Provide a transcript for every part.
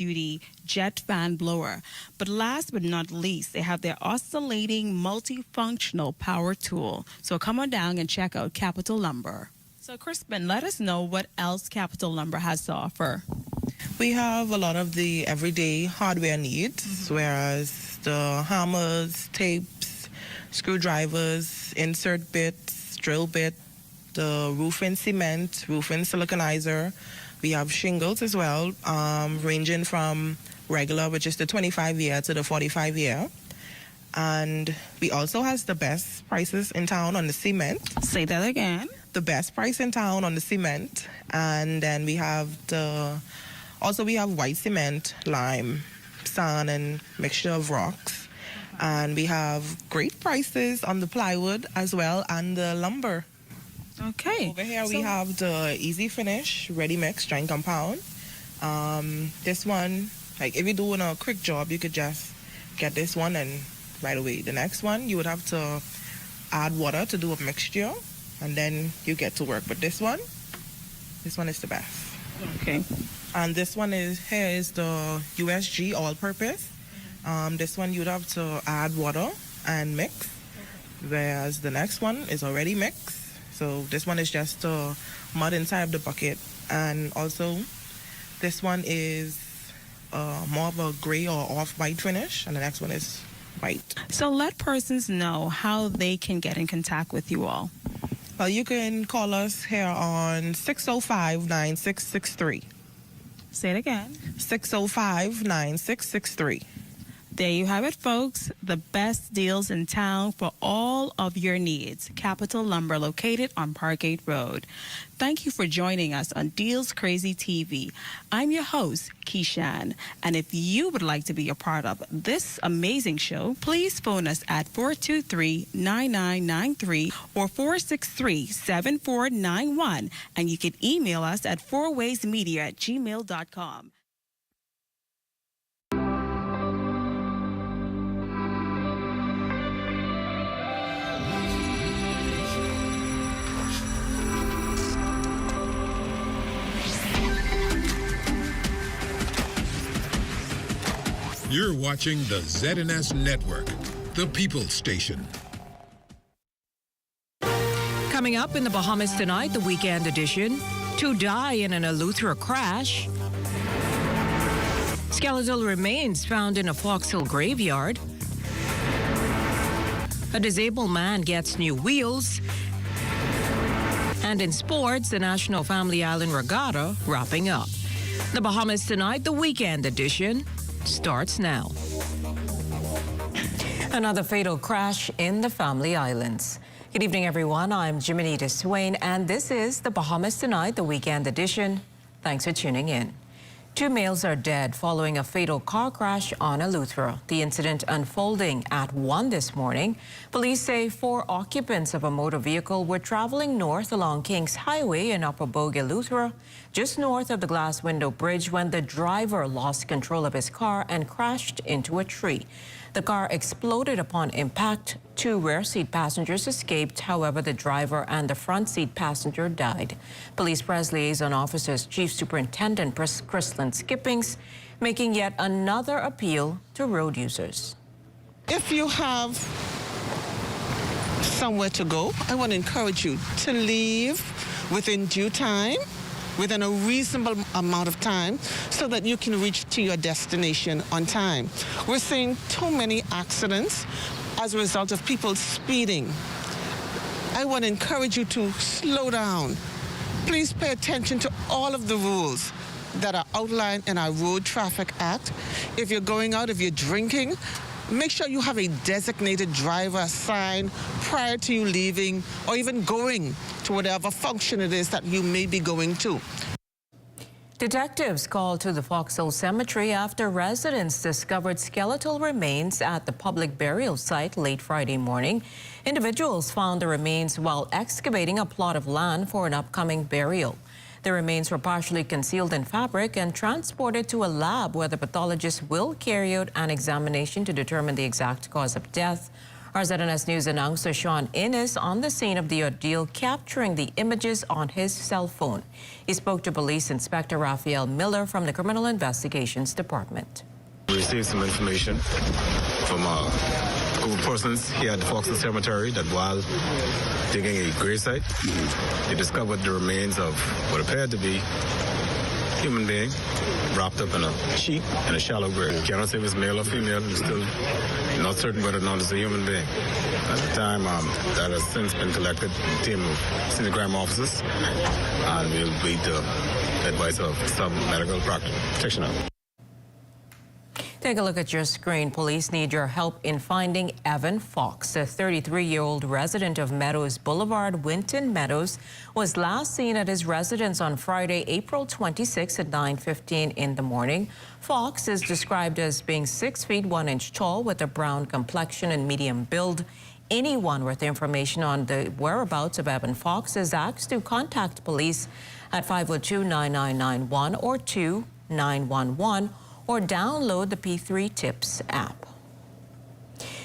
duty jet fan blower. But last but not least, they have their oscillating multifunctional power tool. So come on down and check out Capital Lumber. So Crispin, let us know what else Capital Lumber has to offer. We have a lot of the everyday hardware needs, whereas the hammers, tapes, screwdrivers, insert bits, drill bit, the roofing cement, roofing siliconizer. We have shingles as well, ranging from regular, which is the 25-year to the 45-year. And we also have the best prices in town on the cement. Say that again. The best price in town on the cement. And then we have we have white cement, lime, sand, and mixture of rocks. And we have great prices on the plywood as well and the lumber. Okay. Over here we have the easy finish, ready mix, joint compound. This one, like if you're doing a quick job, you could just get this one and right away. The next one, you would have to add water to do a mixture and then you get to work. But this one is the best. Okay. And this one is the USG all-purpose. This one you'd have to add water and mix, whereas the next one is already mixed. So this one is just mud inside of the bucket. And also this one is more of a gray or off-white finish, and the next one is white. So let persons know how they can get in contact with you all. Well, you can call us here on 605-9663. Say it again. 605-9663. There you have it, folks. The best deals in town for all of your needs. Capital Lumber, located on Parkgate Road. Thank you for joining us on Deals Crazy TV. I'm your host, Keishan. And if you would like to be a part of this amazing show, please phone us at 423-9993 or 463-7491. And you can email us at fourwaysmedia@gmail.com. You're watching the ZNS Network, the People's Station. Coming up in the Bahamas tonight, the weekend edition. 2 die in an Eleuthera crash. Skeletal remains found in a Fox Hill graveyard. A disabled man gets new wheels. And in sports, the National Family Island Regatta wrapping up. The Bahamas tonight, the weekend edition, starts now. Another fatal crash in the Family Islands. Good evening, everyone. I'm Jiminita Swain, and this is the Bahamas Tonight, the weekend edition. Thanks for tuning in. 2 males are dead following a fatal car crash on Eleuthera. The incident unfolding at 1 this morning. Police say 4 occupants of a motor vehicle were traveling north along Kings Highway in Upper Bogue, Eleuthera, just north of the Glass Window Bridge, when the driver lost control of his car and crashed into a tree. The car exploded upon impact. 2 rear seat passengers escaped. However, the driver and the front seat passenger died. Police Press Liaison Officers Chief Superintendent Christlyn Skippings making yet another appeal to road users. If you have somewhere to go, I want to encourage you to leave within due time, within a reasonable amount of time, so that you can reach to your destination on time. We're seeing too many accidents as a result of people speeding. I want to encourage you to slow down. Please pay attention to all of the rules that are outlined in our Road Traffic Act. If you're going out, if you're drinking, make sure you have a designated driver assigned prior to you leaving or even going to whatever function it is that you may be going to. Detectives called to the Fox Hill Cemetery after residents discovered skeletal remains at the public burial site late Friday morning. Individuals found the remains while excavating a plot of land for an upcoming burial. The remains were partially concealed in fabric and transported to a lab where the pathologist will carry out an examination to determine the exact cause of death. Our ZNS News announcer Sean Innes on the scene of the ordeal, capturing the images on his cell phone. He spoke to Police Inspector Raphael Miller from the Criminal Investigations Department. We received some information from a group of persons here at the Foxton Cemetery that while digging a grave site, they discovered the remains of what appeared to be a human being wrapped up in a sheet in a shallow grave. Cannot say if it's male or female. We're still not certain whether or not it's a human being. At the time, that has since been collected in a team of senior crime officers, and we'll wait the advice of some medical practitioner. Take a look at your screen. Police need your help in finding Evan Fox. A 33-year-old resident of Meadows Boulevard, Winton Meadows, was last seen at his residence on Friday, April 26 at 9:15 in the morning. Fox is described as being 6 feet 1 inch tall with a brown complexion and medium build. Anyone with information on the whereabouts of Evan Fox is asked to contact police at 502-9991 or 2911. or download the P3 Tips app.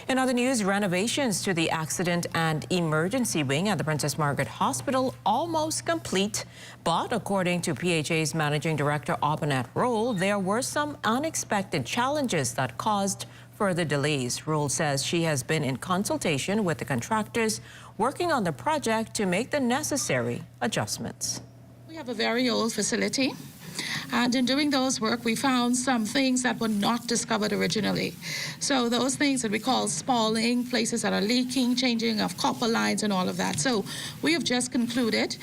In other news, renovations to the accident and emergency wing at the Princess Margaret Hospital almost complete. But according to PHA's Managing Director Aubanet Roll, there were some unexpected challenges that caused further delays. Roll says she has been in consultation with the contractors working on the project to make the necessary adjustments. We have a very old facility. And in doing those work, we found some things that were not discovered originally. So those things that we call spalling, places that are leaking, changing of copper lines and all of that. So we have just concluded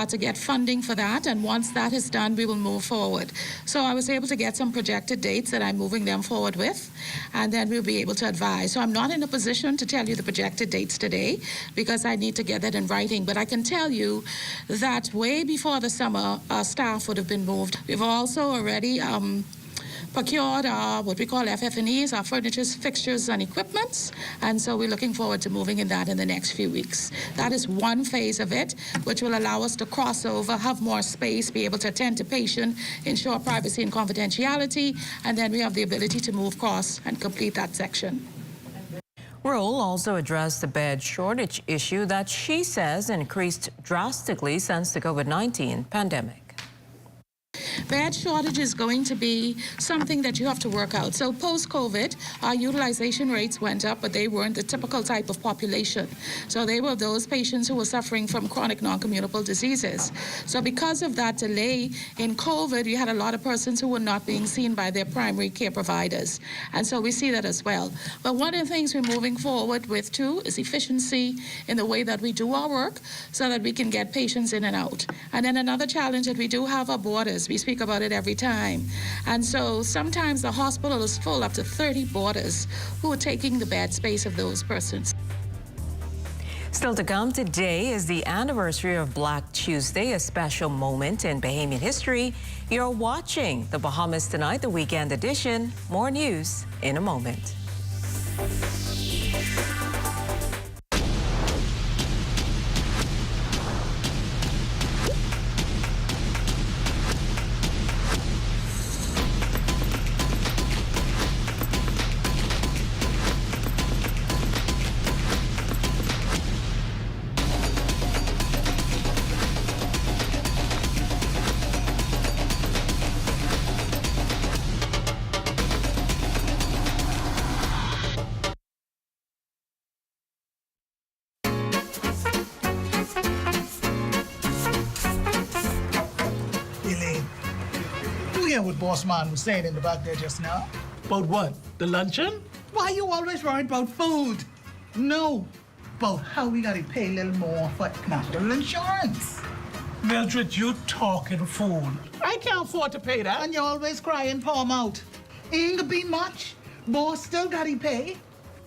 to get funding for that. And once that is done, we will move forward. So I was able to get some projected dates that I'm moving them forward with. And then we'll be able to advise. So I'm not in a position to tell you the projected dates today because I need to get that in writing. But I can tell you that way before the summer, our staff would have been moved. We've also already procured what we call FF&Es, our furniture, fixtures, and equipments. And so we're looking forward to moving in that in the next few weeks. That is one phase of it, which will allow us to cross over, have more space, be able to attend to patient, ensure privacy and confidentiality, and then we have the ability to move across and complete that section. Roll also addressed the bed shortage issue that she says increased drastically since the COVID-19 pandemic. Bed shortage is going to be something that you have to work out. So post-COVID, our utilization rates went up, but they weren't the typical type of population. So they were those patients who were suffering from chronic non-communicable diseases. So because of that delay in COVID, you had a lot of persons who were not being seen by their primary care providers. And so we see that as well. But one of the things we're moving forward with, too, is efficiency in the way that we do our work so that we can get patients in and out. And then another challenge that we do have are borders. We speak about it every time. And so sometimes the hospital is full, up to 30 boarders who are taking the bed space of those persons. Still to come, today is the anniversary of Black Tuesday, a special moment in Bahamian history. You're watching the Bahamas Tonight, the weekend edition. More news in a moment. What boss man was saying in the back there just now. About what? The luncheon? Why you always worried about food? No, about how we gotta pay a little more for national insurance. Mildred, you talking fool. I can't afford to pay that. And you're always crying palm out. Ain't gonna be much. Boss still gotta pay.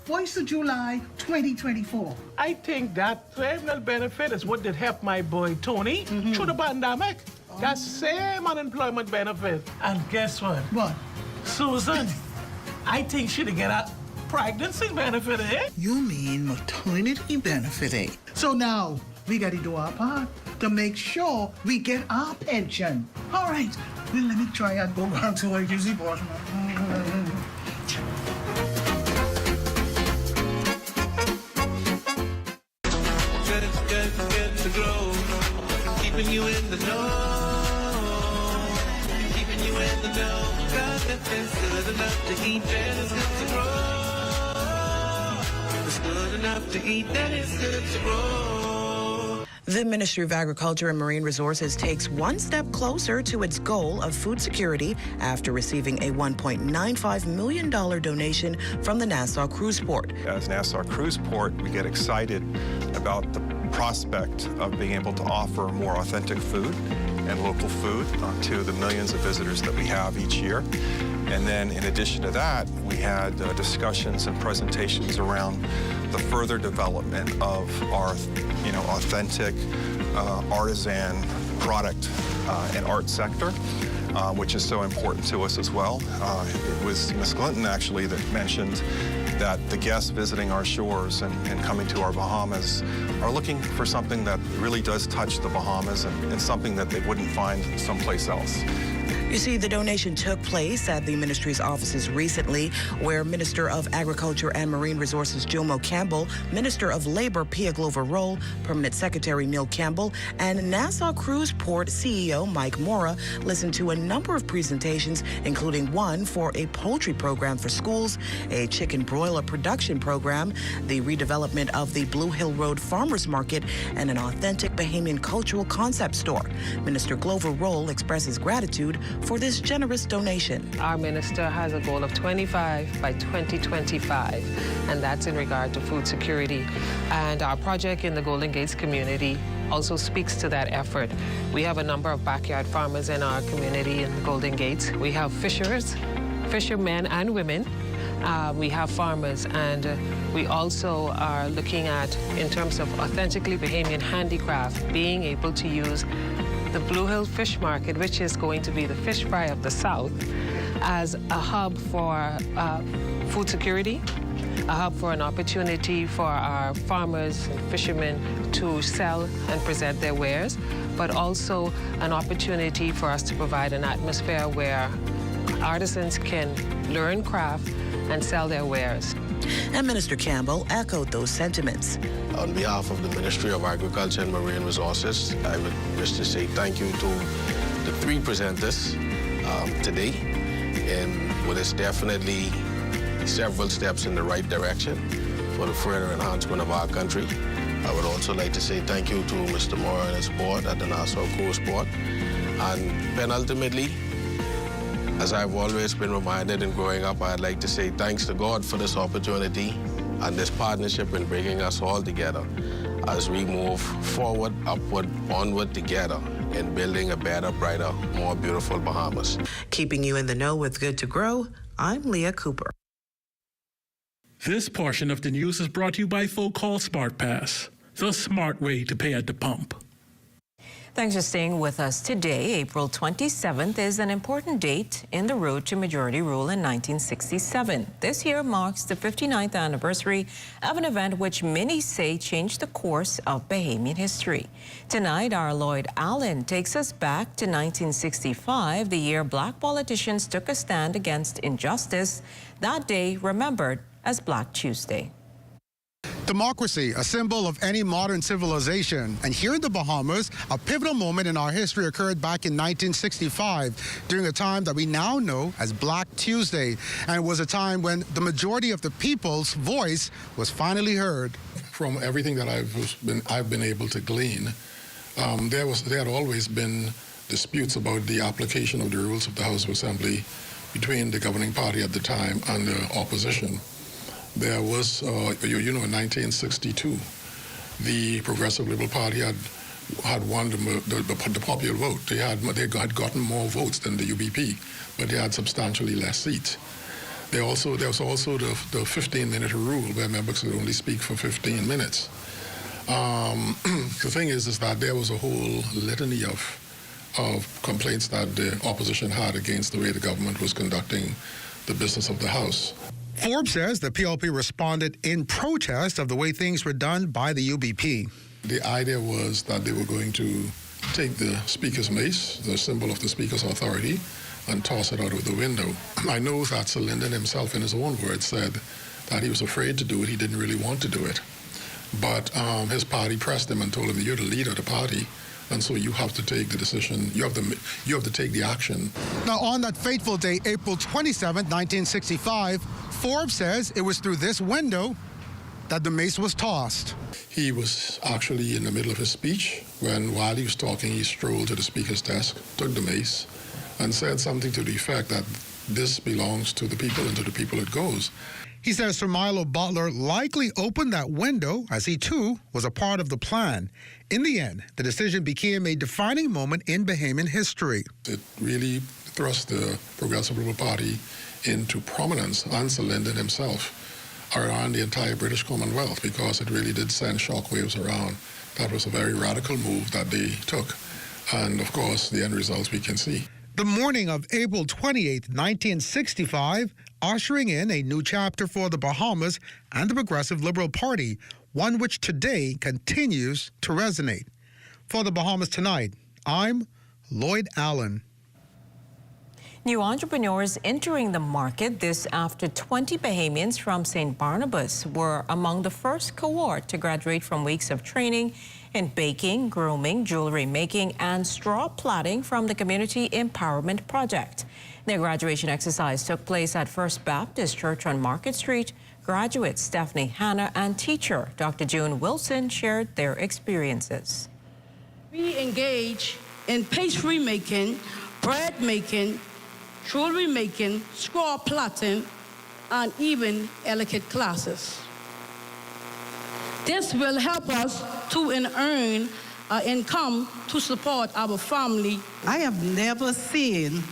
1st of July 2024. I think that terminal benefit is what did help my boy Tony through the pandemic. That same unemployment benefit. And guess what? What? Susan, I think she'd get a pregnancy benefit, eh? You mean maternity benefit, eh? So now, we gotta do our part to make sure we get our pension. All right, well, let me try and go back to work, you see, boss man. grow. Keeping you in the know. Keeping you in the know. Cause if it's good enough to eat, then it's good to grow. If it's good enough to eat, then it's good to grow. The Ministry of Agriculture and Marine Resources takes one step closer to its goal of food security after receiving a $1.95 million donation from the Nassau Cruise Port. As Nassau Cruise Port, we get excited about the prospect of being able to offer more authentic food and local food to the millions of visitors that we have each year. And then in addition to that, we had discussions and presentations around the further development of our authentic artisan product and art sector, which is so important to us as well. It was Ms. Clinton actually that mentioned that the guests visiting our shores and coming to our Bahamas are looking for something that really does touch the Bahamas and something that they wouldn't find someplace else. You see, the donation took place at the ministry's offices recently, where Minister of Agriculture and Marine Resources Jomo Campbell, Minister of Labor Pia Glover Roll, Permanent Secretary Neil Campbell, and Nassau Cruise Port CEO Mike Mora listened to a number of presentations, including one for a poultry program for schools, a chicken broiler production program, the redevelopment of the Blue Hill Road Farmers Market, and an authentic Bahamian cultural concept store. Minister Glover Roll expresses gratitude for this generous donation. Our minister has a goal of 25 by 2025, and that's in regard to food security. And our project in the Golden Gates community also speaks to that effort. We have a number of backyard farmers in our community in the Golden Gates. We have fishermen and women. We have farmers, and we also are looking at, in terms of authentically Bahamian handicraft, being able to use the Blue Hill Fish Market, which is going to be the fish fry of the South, as a hub for food security, a hub for an opportunity for our farmers and fishermen to sell and present their wares, but also an opportunity for us to provide an atmosphere where artisans can learn craft and sell their wares. And Minister Campbell echoed those sentiments. On behalf of the Ministry of Agriculture and Marine Resources, I would wish to say thank you to the three presenters today, and what is definitely several steps in the right direction for the further enhancement of our country. I would also like to say thank you to Mr. Moore and his board at the Nassau Cruise Port, and penultimately, as I've always been reminded in growing up, I'd like to say thanks to God for this opportunity and this partnership in bringing us all together as we move forward, upward, onward together in building a better, brighter, more beautiful Bahamas. Keeping you in the know with Good to Grow, I'm Leah Cooper. This portion of the news is brought to you by Folk Call Smart Pass, the smart way to pay at the pump. Thanks for staying with us today. April 27th is an important date in the road to majority rule in 1967. This year marks the 59th anniversary of an event which many say changed the course of Bahamian history. Tonight, our Lloyd Allen takes us back to 1965, the year Black politicians took a stand against injustice. That day remembered as Black Tuesday. Democracy, a symbol of any modern civilization. And here in the Bahamas, a pivotal moment in our history occurred back in 1965 during a time that we now know as Black Tuesday. And it was a time when the majority of the people's voice was finally heard. From everything that I've been able to glean, there had always been disputes about the application of the rules of the House of Assembly between the governing party at the time and the opposition. There was, in 1962, the Progressive Liberal Party had won the popular vote. They had gotten more votes than the UBP, but they had substantially less seats. There was also the 15-minute rule where members could only speak for 15 minutes. The thing is that there was a whole litany of complaints that the opposition had against the way the government was conducting the business of the House. Forbes says the PLP responded in protest of the way things were done by the UBP. The idea was that they were going to take the Speaker's mace, the symbol of the Speaker's authority, and toss it out of the window. I know that Sir Lyndon himself, in his own words, said that he was afraid to do it. He didn't really want to do it. But his party pressed him and told him, you're the leader of the party, and so you have to take the decision. You have to take the action. Now, on that fateful day, April 27, 1965, Forbes says it was through this window that the mace was tossed. He was actually in the middle of his speech when, while he was talking, he strolled to the speaker's desk, took the mace, and said something to the effect that this belongs to the people and to the people it goes. He says Sir Milo Butler likely opened that window as he, too, was a part of the plan. In the end, the decision became a defining moment in Bahamian history. It really thrust the Progressive Liberal Party into prominence, and Sir Lyndon himself, around the entire British Commonwealth, because it really did send shockwaves around. That was a very radical move that they took. And, of course, the end results we can see. The morning of April 28, 1965, ushering in a new chapter for the Bahamas and the Progressive Liberal Party, one which today continues to resonate. For the Bahamas Tonight, I'm Lloyd Allen. New entrepreneurs entering the market this after 20 Bahamians from St. Barnabas were among the first cohort to graduate from weeks of training in baking, grooming, jewelry making, and straw plaiting from the Community Empowerment Project. Their graduation exercise took place at First Baptist Church on Market Street. Graduates Stephanie Hanna and teacher Dr. June Wilson shared their experiences. We engage in pastry making, bread making, jewelry making, straw plaiting, and even etiquette classes. This will help us to earn income to support our family. I have never seen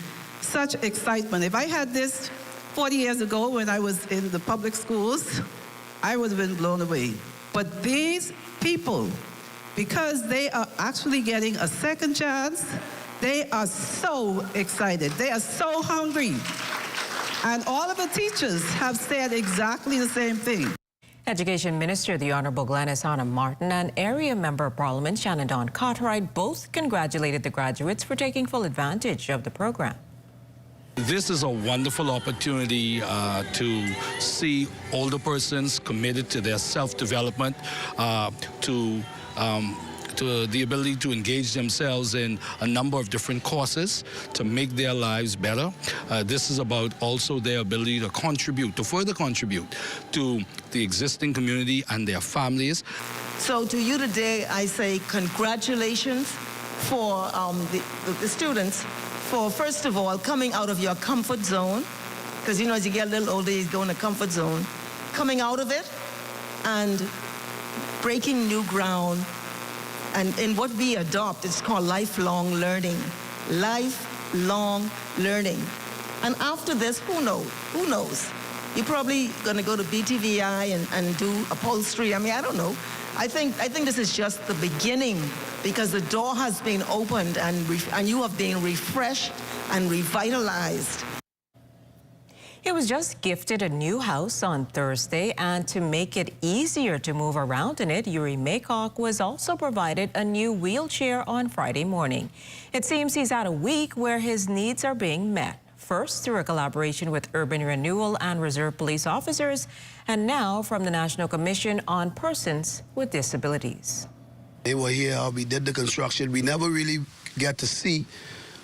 such excitement. If I had this 40 years ago when I was in the public schools, I would have been blown away. But these people, because they are actually getting a second chance, they are so excited. They are so hungry. And all of the teachers have said exactly the same thing. Education Minister, the Honorable Glenys Hanna Martin, and Area Member of Parliament Shannon Dawn Cartwright both congratulated the graduates for taking full advantage of the program. This is a wonderful opportunity to see older persons committed to their self-development, to the ability to engage themselves in a number of different courses to make their lives better. This is about also their ability to contribute, to further contribute to the existing community and their families. So to you today, I say congratulations for the students for, first of all, coming out of your comfort zone, because, you know, as you get a little older, you go in a comfort zone, coming out of it and breaking new ground. And in what we adopt, it's called lifelong learning. Lifelong learning. And after this, who knows? Who knows? You're probably going to go to BTVI and do upholstery. I mean, I don't know. I think this is just the beginning, because the door has been opened and you have been refreshed and revitalized. He was just gifted a new house on Thursday, and to make it easier to move around in it, Yuri Maycock was also provided a new wheelchair on Friday morning. It seems he's had a week where his needs are being met. First, through a collaboration with Urban Renewal and Reserve Police officers, and now from the National Commission on Persons with Disabilities. They were here, we did the construction. We never really get to see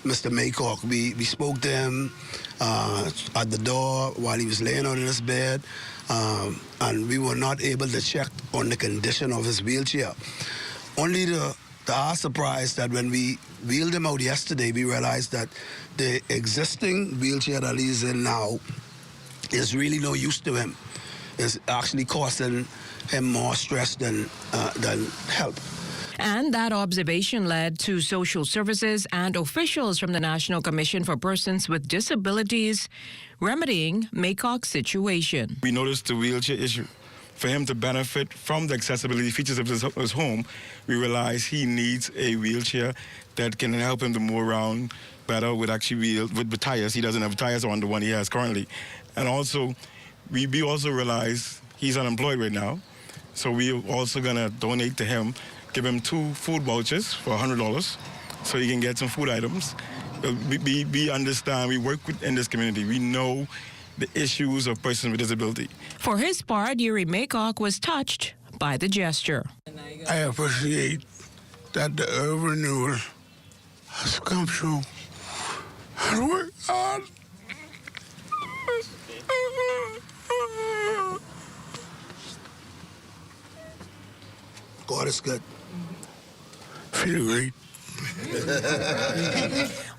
Mr. Maycock. We spoke to him at the door while he was laying out in his bed, and we were not able to check on the condition of his wheelchair. Only to our surprise that when we wheeled him out yesterday, we realized that the existing wheelchair that he's in now is really no use to him. It's actually causing him more stress than help. And that observation led to social services and officials from the National Commission for Persons with Disabilities remedying Maycock's situation. We noticed the wheelchair issue. For him to benefit from the accessibility features of his home, we realized he needs a wheelchair that can help him to move around better with with tires. He doesn't have tires on the one he has currently. And also, we also realized he's unemployed right now, so we're also gonna donate to him, give him 2 food vouchers for $100 so he can get some food items. We understand, we work in this community. We know the issues of persons with disability. For his part, Yuri Maycock was touched by the gesture. I appreciate that the urban renewal has come true. And work hard. God is good. Feel great.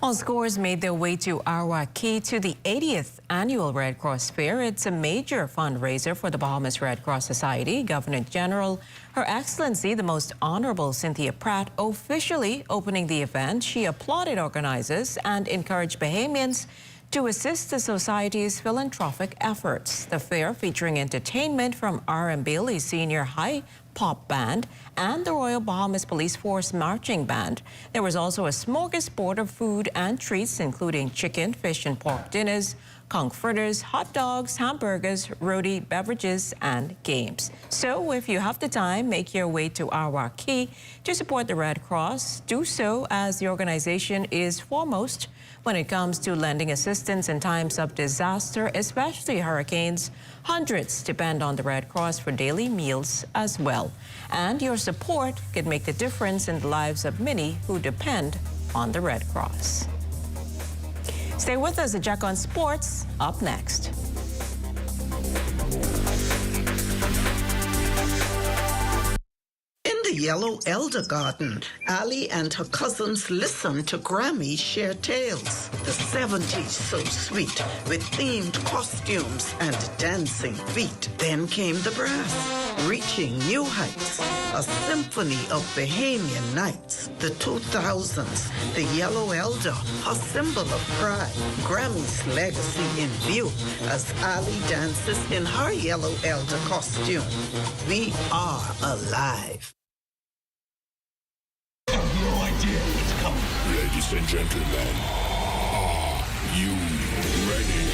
All scores made their way to Arawaki to the 80th Annual Red Cross Fair. It's a major fundraiser for the Bahamas Red Cross Society. Governor General, Her Excellency, the Most Honorable Cynthia Pratt, officially opening the event. She applauded organizers and encouraged Bahamians to assist the Society's philanthropic efforts. The fair, featuring entertainment from R.M. Bailey's Senior High Pop Band and the Royal Bahamas Police Force Marching Band. There was also a smorgasbord of food and treats, including chicken, fish, and pork dinners, conch fritters, hot dogs, hamburgers, roti, beverages, and games. So if you have the time, make your way to Arawaki to support the Red Cross. Do so, as the organization is foremost when it comes to lending assistance in times of disaster, especially hurricanes. Hundreds depend on the Red Cross for daily meals as well. And your support could make the difference in the lives of many who depend on the Red Cross. Stay with us. A check on sports up next. In the Yellow Elder Garden, Ali and her cousins listened to Grammy share tales. The 70s so sweet, with themed costumes and dancing feet. Then came the brass, reaching new heights. A symphony of Bahamian nights. The 2000s, the Yellow Elder, a symbol of pride. Grammy's legacy in view as Ali dances in her Yellow Elder costume. We are alive. Ladies and gentlemen, are you ready?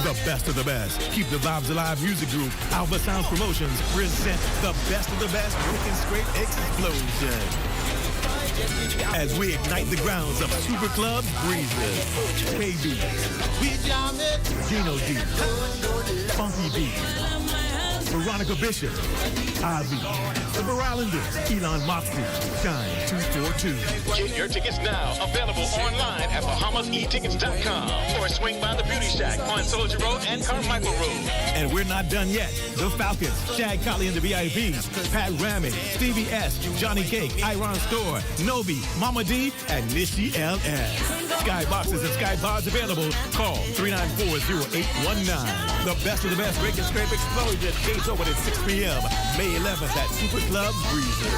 The best of the best. Keep the vibes alive music group. Alpha Sounds Promotions present the best of the best Rick and Scrape Explosion. As we ignite the grounds of Super Club Breezes, KB, Gino D, Funky B, Veronica Bishop, Ivy, the Islanders, Elon Moxley, Shine 242. Get your tickets now. Available online at BahamasEtickets.com or swing by the Beauty Shack on Soldier Road and Carmichael Road. And we're not done yet. The Falcons, Shag Collie and the VIPs, Pat Ramey, Stevie S, Johnny Cake, Iron Store, Novi, Mama D, and Nishi LS. Skyboxes and Skypods available. Call 394-0819. The best of the best Break and Scrape Explosion. Gates open at 6 p.m. May 11th at Super Club Breezers.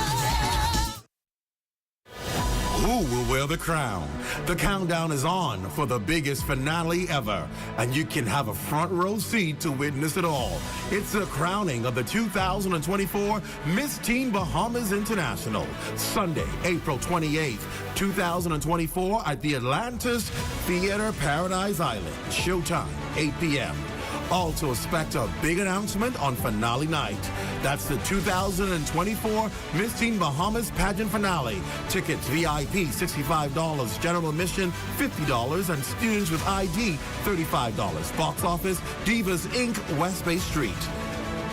Who will wear the crown? The countdown is on for the biggest finale ever, and you can have a front row seat to witness it all. It's the crowning of the 2024 Miss Teen Bahamas International, Sunday, April 28th, 2024 at the Atlantis Theater Paradise Island. Showtime, 8 p.m. Also expect a big announcement on finale night. That's the 2024 Miss Teen Bahamas Pageant Finale. Tickets VIP $65, general admission $50, and students with ID $35. Box office Divas Inc., West Bay Street.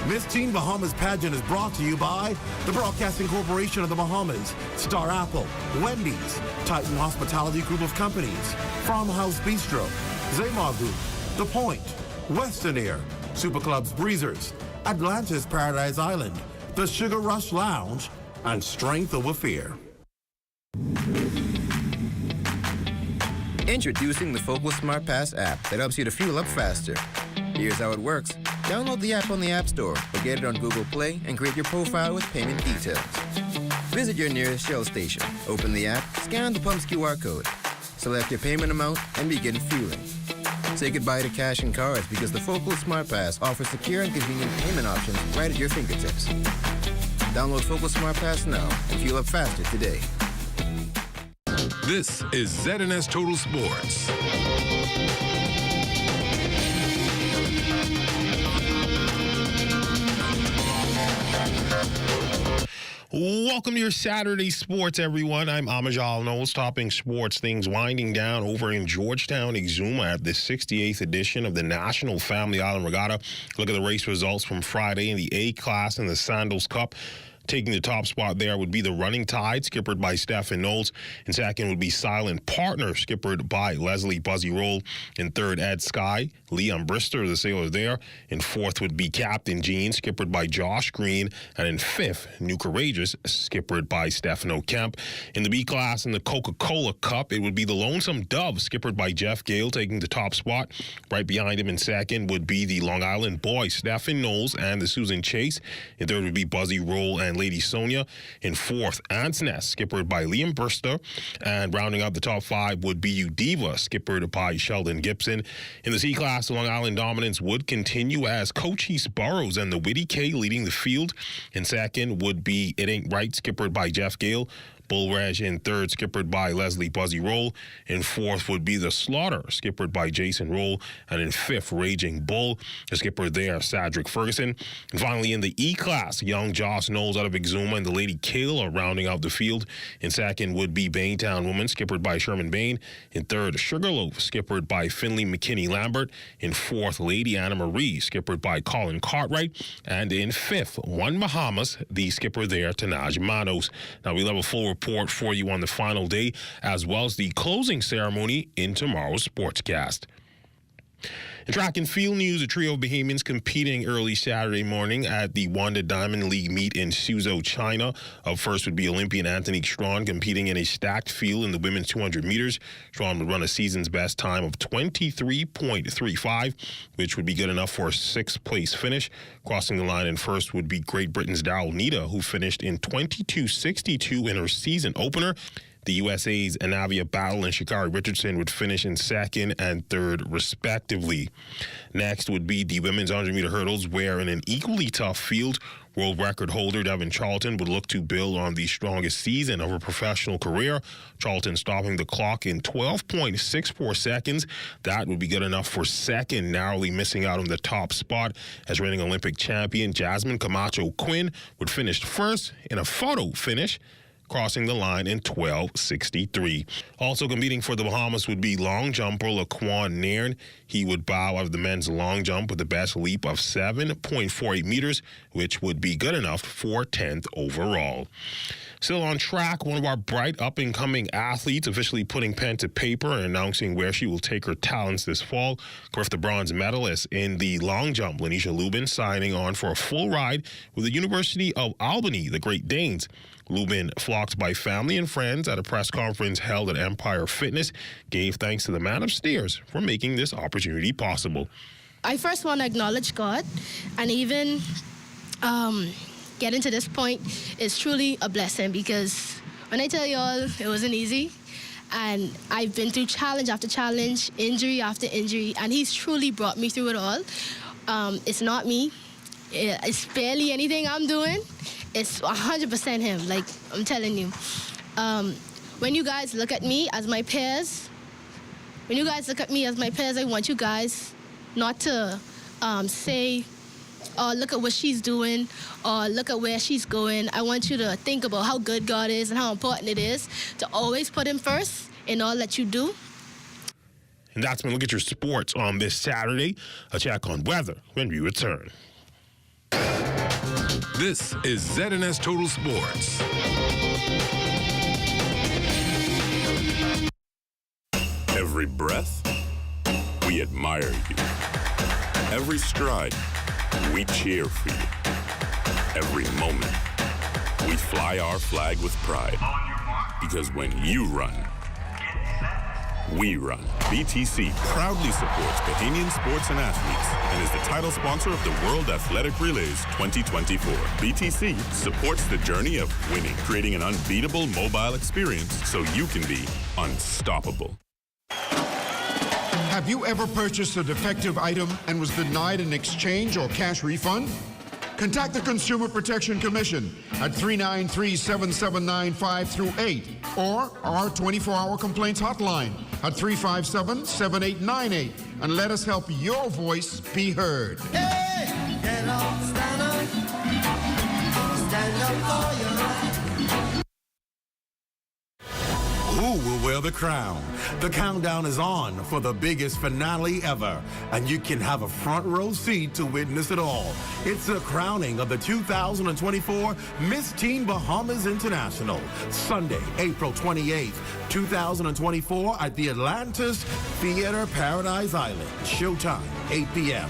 Miss Teen Bahamas Pageant is brought to you by the Broadcasting Corporation of the Bahamas, Star Apple, Wendy's, Titan Hospitality Group of Companies, Farmhouse Bistro, Zaymar Group, The Point, Western Air, Super Clubs Breezers, Atlantis Paradise Island, the Sugar Rush Lounge, and Strength Over Fear. Introducing the Focal Smart Pass app that helps you to fuel up faster. Here's how it works. Download the app on the App Store or get it on Google Play and create your profile with payment details. Visit your nearest Shell station. Open the app, scan the pump's QR code, select your payment amount, and begin fueling. Say goodbye to cash and cards because the Focal Smart Pass offers secure and convenient payment options right at your fingertips. Download Focal Smart Pass now and fuel up faster today. This is ZNS Total Sports. Welcome to your Saturday sports, everyone. I'm Amajal Knowles, topping sports. Things winding down over in Georgetown, Exuma at the 68th edition of the National Family Island Regatta. Look at the race results from Friday in the A class in the Sandals Cup. Taking the top spot there would be the Running Tide, skippered by Stephen Knowles. In second would be Silent Partner, skippered by Leslie Buzzy Roll. In third, Ed Sky, Leon Brister, the sailor there. In fourth would be Captain Jean, skippered by Josh Green. And in fifth, New Courageous, skippered by Stefano Kemp. In the B class in the Coca-Cola Cup, it would be the Lonesome Dove, skippered by Jeff Gale, taking the top spot. Right behind him in second would be the Long Island Boy, Stephen Knowles, and the Susan Chase. In third would be Buzzy Roll and Lady Sonia. In fourth, Ants Nest, skippered by Liam Brister. And rounding out the top five would be Udiva, skippered by Sheldon Gibson. In the C class, the Long Island dominance would continue as Cochise Burrows and the Witty K leading the field. In second would be It Ain't Right, skippered by Jeff Gale. Bull Reg in third, skippered by Leslie Buzzy Roll. In fourth would be the Slaughter, skippered by Jason Roll. And in fifth, Raging Bull, the skipper there, Cedric Ferguson. And finally, in the E class, young Joss Knowles out of Exuma and the Lady Kayla rounding out the field. In second would be Baintown Woman, skippered by Sherman Bain. In third, Sugarloaf, skippered by Finley McKinney Lambert. In fourth, Lady Anna Marie, skippered by Colin Cartwright. And in fifth, One Bahamas, the skipper there, Tanaj Manos. Now, we'll have a full report for you on the final day, as well as the closing ceremony in tomorrow's Sportscast. In track and field news, a trio of Bahamians competing early Saturday morning at the Wanda Diamond League meet in Suzhou, China. Up first would be Olympian Anthony Strawn competing in a stacked field in the women's 200 meters. Strawn would run a season's best time of 23.35, which would be good enough for a sixth-place finish. Crossing the line in first would be Great Britain's Darrell Nita, who finished in 22.62 in her season opener. The USA's Anavia Battle and Shikari Richardson would finish in second and third, respectively. Next would be the women's 100-meter hurdles, where in an equally tough field, world record holder Devin Charlton would look to build on the strongest season of her professional career. Charlton stopping the clock in 12.64 seconds. That would be good enough for second, narrowly missing out on the top spot, as reigning Olympic champion Jasmine Camacho Quinn would finish first in a photo finish, crossing the line in 12.63. Also competing for the Bahamas would be long jumper Laquan Nairn. He would bow out of the men's long jump with the best leap of 7.48 meters, which would be good enough for 10th overall. Still on track, one of our bright up-and-coming athletes officially putting pen to paper and announcing where she will take her talents this fall. Of course, the bronze medalist in the long jump, Lanisha Lubin, signing on for a full ride with the University of Albany, the Great Danes. Lubin, flocked by family and friends at a press conference held at Empire Fitness, gave thanks to the man upstairs for making this opportunity possible. I first want to acknowledge God, and even getting to this point is truly a blessing, because when I tell y'all, it wasn't easy, and I've been through challenge after challenge, injury after injury, and he's truly brought me through it all. It's not me. It's barely anything I'm doing. It's 100% him, like I'm telling you. When you guys look at me as my peers, I want you guys not to say, oh, look at what she's doing, or look at where she's going. I want you to think about how good God is and how important it is to always put him first in all that you do. And that's when we look at your sports on this Saturday. A check on weather when we return. This is ZNS Total Sports. Every breath, we admire you. Every stride, we cheer for you. Every moment, we fly our flag with pride. Because when you run, we run. BTC proudly supports Bahamian sports and athletes and is the title sponsor of the World Athletic Relays 2024. BTC supports the journey of winning, creating an unbeatable mobile experience so you can be unstoppable. Have you ever purchased a defective item and was denied an exchange or cash refund? Contact the Consumer Protection Commission at 393-779-5-8 or our 24-hour complaints hotline at 357-7898 and let us help your voice be heard. Hey, get up, stand up for your right. wear the crown. The countdown is on for the biggest finale ever, and you can have a front row seat to witness it all. It's the crowning of the 2024 Miss Teen Bahamas International, Sunday, April 28th, 2024 at the Atlantis Theater Paradise Island. Showtime, 8 p.m.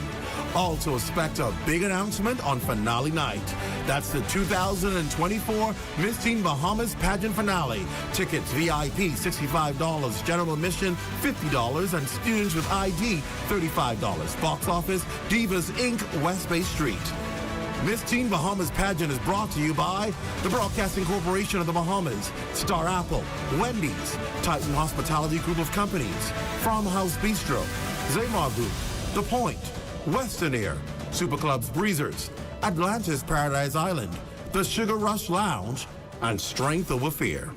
Also expect a big announcement on finale night. That's the 2024 Miss Teen Bahamas Pageant Finale. Tickets VIP $65, general admission $50, and students with ID $35. Box office Divas Inc., West Bay Street. Miss Teen Bahamas Pageant is brought to you by the Broadcasting Corporation of the Bahamas, Star Apple, Wendy's, Titan Hospitality Group of Companies, Farmhouse Bistro, Zamar Group, The Point, Western Air, Superclubs Breezers, Atlantis Paradise Island, the Sugar Rush Lounge, and Strength Over Fear.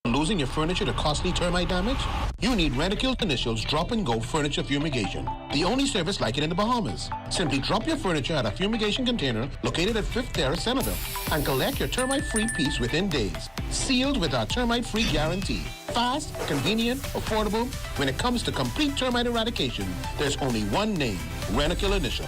Losing your furniture to costly termite damage? You need Rentokil Initials Drop and Go Furniture Fumigation, the only service like it in the Bahamas. Simply drop your furniture at a fumigation container located at 5th Terrace, Centerville, and collect your termite-free piece within days. Sealed with our termite-free guarantee. Fast, convenient, affordable. When it comes to complete termite eradication, there's only one name, Rentokil Initial.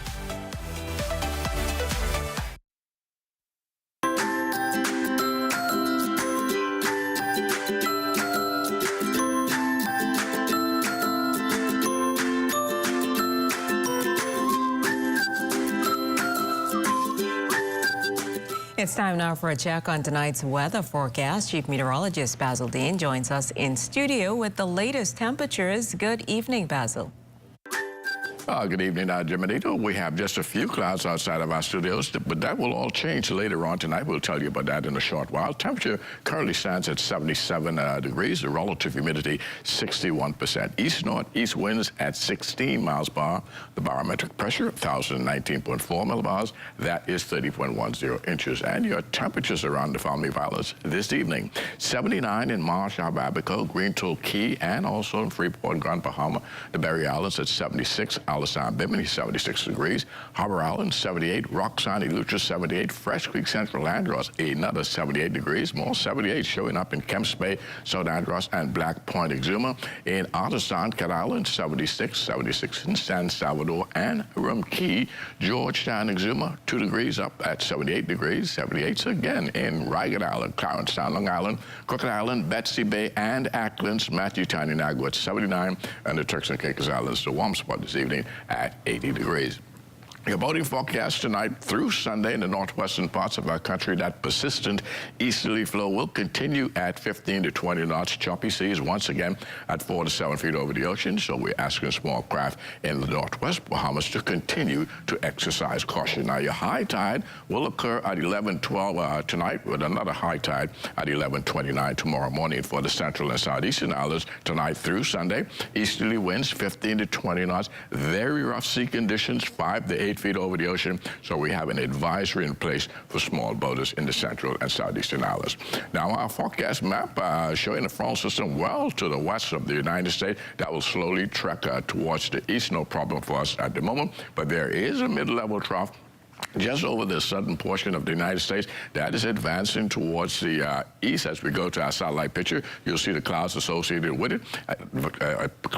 It's time now for a check on tonight's weather forecast. Chief Meteorologist Basil Dean joins us in studio with the latest temperatures. Good evening, Basil. Good evening, Jimenito. We have just a few clouds outside of our studios, but that will all change later on tonight. We'll tell you about that in a short while. Temperature currently stands at 77 degrees. The relative humidity, 61%. East-northeast winds at 16 miles per hour. The barometric pressure, 1,019.4 millibars. That is 30.10 inches. And your temperatures around the Family Islands this evening. 79 in Marshall, Abaco, Green Tool Key, and also in Freeport, Grand Bahama. The Berry Islands at 76. Alisson Bimini, 76 degrees. Harbor Island, 78. Roxanne, Eleuthera, 78. Fresh Creek, Central Andros, another 78 degrees. More 78 showing up in Kemps Bay, South Andros, and Black Point, Exuma. In Artisan, Cat Island, 76. 76 in San Salvador and Rum Key. Georgetown, Exuma, 2 degrees up at 78 degrees. 78 again in Ragged Island, Clarence Town, Long Island, Crooked Island, Betsy Bay, and Acklands, Matthew Town, Inagua at 79. And the Turks and Caicos Islands, the warm spot this evening, at 80 degrees. Your boating forecast tonight through Sunday in the northwestern parts of our country. That persistent easterly flow will continue at 15 to 20 knots. Choppy seas once again at 4 to 7 feet over the ocean. So we're asking small craft in the northwest Bahamas to continue to exercise caution. Now, your high tide will occur at 11:12 tonight, with another high tide at 11:29 tomorrow morning for the central and southeastern islands tonight through Sunday. Easterly winds 15 to 20 knots. Very rough sea conditions, 5 to 8 feet over the ocean, so we have an advisory in place for small boaters in the central and southeastern islands. Now, our forecast map showing the front system well to the west of the United States. That will slowly trek towards the east. No problem for us at the moment, but there is a mid-level trough just over the southern portion of the United States that is advancing towards the east. As we go to our satellite picture, you'll see the clouds associated with it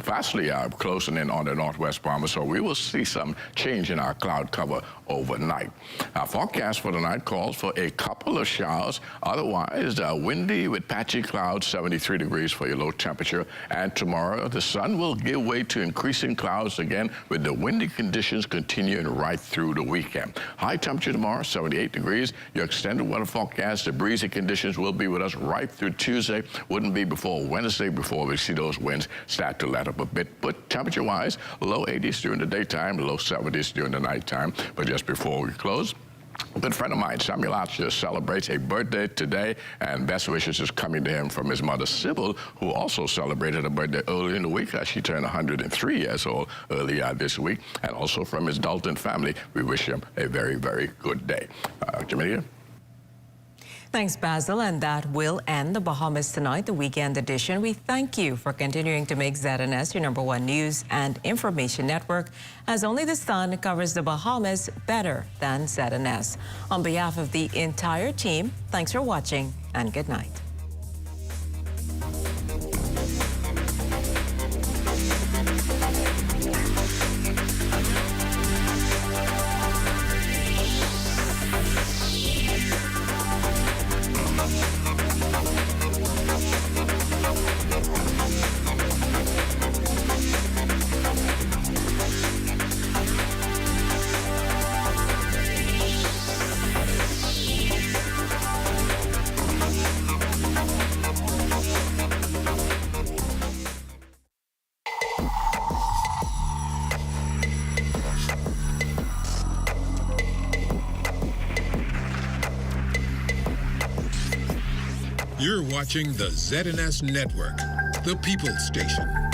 fastly closing in on the northwest Bahamas. So we will see some change in our cloud cover overnight. Our forecast for tonight calls for a couple of showers. Otherwise, windy with patchy clouds, 73 degrees for your low temperature. And tomorrow, the sun will give way to increasing clouds again, with the windy conditions continuing right through the weekend. High temperature tomorrow, 78 degrees. Your extended weather forecast, the breezy conditions will be with us right through Tuesday. Wouldn't be before Wednesday before we see those winds start to let up a bit. But temperature-wise, low 80s during the daytime, low 70s during the nighttime. But just before we close, a good friend of mine, Samuel Archer, celebrates a birthday today, and best wishes is coming to him from his mother, Sybil, who also celebrated a birthday early in the week. She turned 103 years old earlier this week. And also from his Dalton family, we wish him a very, very good day. Jamelia? Thanks, Basil, and that will end the Bahamas Tonight, the weekend edition. We thank you for continuing to make ZNS your #1 news and information network, as only the sun covers the Bahamas better than ZNS. On behalf of the entire team, thanks for watching and good night. You're watching the ZNS Network, the People's Station.